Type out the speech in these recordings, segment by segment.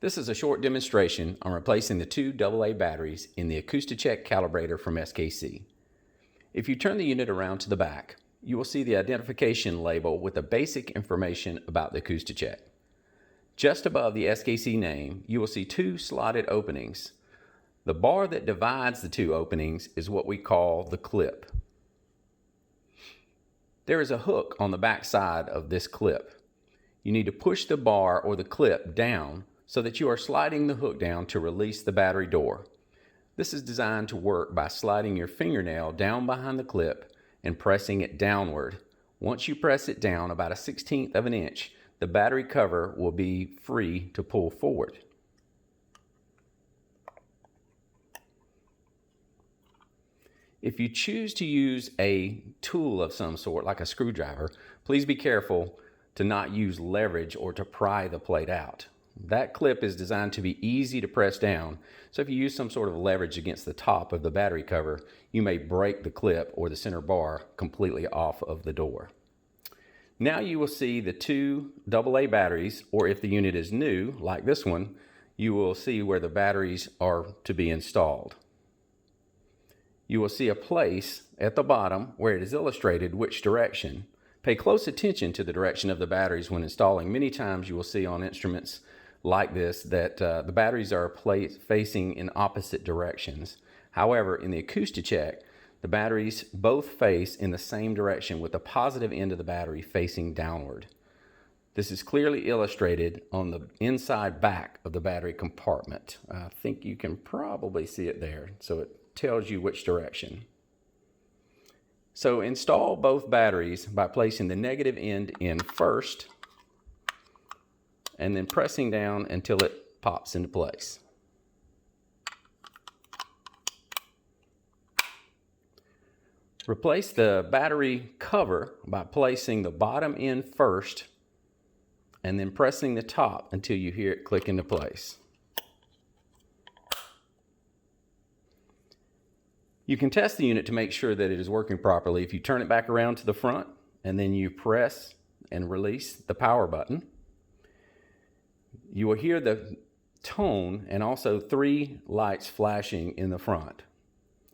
This is a short demonstration on replacing the two AA batteries in the AcoustiCHEK calibrator from SKC. If you turn the unit around to the back, you will see the identification label with the basic information about the AcoustiCHEK. Just above the SKC name, you will see two slotted openings. The bar that divides the two openings is what we call the clip. There is a hook on the back side of this clip. You need to push the bar or the clip down so that you are sliding the hook down to release the battery door. This is designed to work by sliding your fingernail down behind the clip and pressing it downward. Once you press it down about 1/16 of an inch, the battery cover will be free to pull forward. If you choose to use a tool of some sort, like a screwdriver, please be careful to not use leverage or to pry the plate out. That clip is designed to be easy to press down, so if you use some sort of leverage against the top of the battery cover, you may break the clip or the center bar completely off of the door. Now you will see the two AA batteries, or if the unit is new, like this one, you will see where the batteries are to be installed. You will see a place at the bottom where it is illustrated which direction. Pay close attention to the direction of the batteries when installing. Many times you will see on instruments like this that the batteries are facing in opposite directions. However, in the AcoustiCHEK, the batteries both face in the same direction with the positive end of the battery facing downward. This is clearly illustrated on the inside back of the battery compartment. I think you can probably see it there, so it tells you which direction. So install both batteries by placing the negative end in first and then pressing down until it pops into place. Replace the battery cover by placing the bottom end first and then pressing the top until you hear it click into place. You can test the unit to make sure that it is working properly if you turn it back around to the front and then you press and release the power button. You will hear the tone and also 3 lights flashing in the front.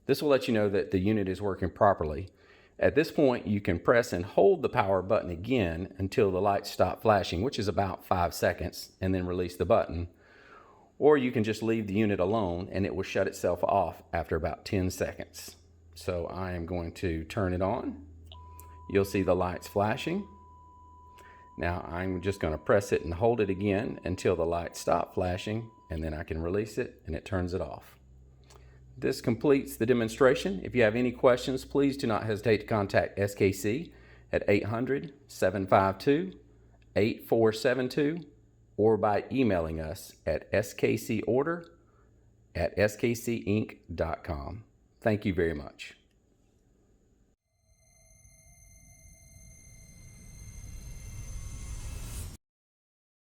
This will let you know that the unit is working properly. At this point, you can press and hold the power button again until the lights stop flashing, which is about 5 seconds, and then release the button. Or you can just leave the unit alone and it will shut itself off after about 10 seconds. So I am going to turn it on. You'll see the lights flashing. Now I'm just going to press it and hold it again until the lights stop flashing, and then I can release it and it turns it off. This completes the demonstration. If you have any questions, please do not hesitate to contact SKC at 800-752-8472 or by emailing us at skcorder@skcinc.com. Thank you very much.